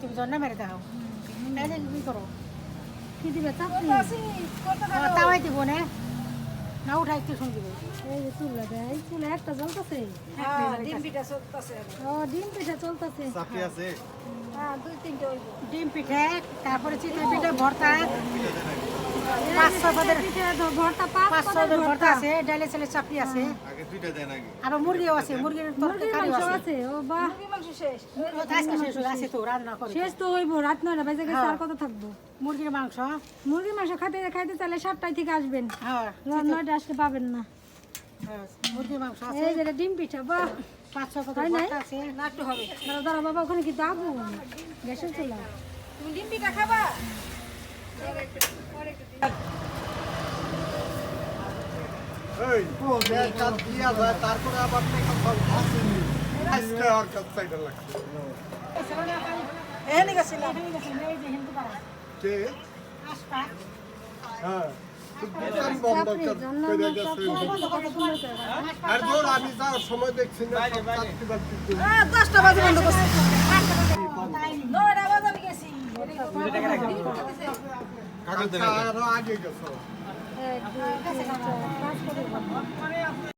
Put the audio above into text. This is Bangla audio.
তুমি জন্য মেরে দাও কি করো কি দিবে চাপড়ি তাওয়াই দিব না না উঠাইতে শুনবি এই যে চুলা দেয় চুলা একটা জ্বলতেছে ডিম পিঠা চলতেছে ও ডিম পিঠা চলতেছে চাপড়ি আছে হ্যাঁ 2-3টা হইব ডিম পিঠা তারপরে চিতই পিঠা ভর্তা 500 পদের পিঠা ভর্তা 5 500 পদের ভর্তা আছে ডালে চালে চাপড়ি আছে আগে দুইটা দেন আগে আর মুরগিও আছে মুরগির মুরগির তরকারি মাংস আছে আছে ও বাহ ও আজকে শেষ হয়ে আছে তো রান্না করে শেষ তো হইব রাত 9টা বাজে গেছে আর কত থাকবো মুরগির মাংস মুরগির মাংস খাইতে খাইতে চাইলে 7টায় থেকে আসবেন হ্যাঁ রাত 9টা আসলে পাবেন না মুরগির মাংস আছে এই যে এটা ডিম পিঠা বাহ 500 পদের তাই নাই? ভর্তা আছে না একটু হবে দাঁড়া দাঁড়া বাবা ওখানে কি দাবো গ্যাসের চুলা তুমি ডিম পিঠা খাবা এই ও দেখ কাট দিয়া যায় তারপরে আবার টেকা ফল আসেনি আজকে আর কাট সাইডে লাগছে এখানে গেছিল এই যে হিন্দু পাড়া কে আস্তা হ্যাঁ দোকান বন্ধ করে গেছে আর দৌড় আমি যাওয়ার সময় দেখছি না সব চাকরি বাকরি করে। 10টা বাজে বন্ধ করছি 9টা বাজে আমি গেছি আরো আগে গেছো 1 2 3 4 5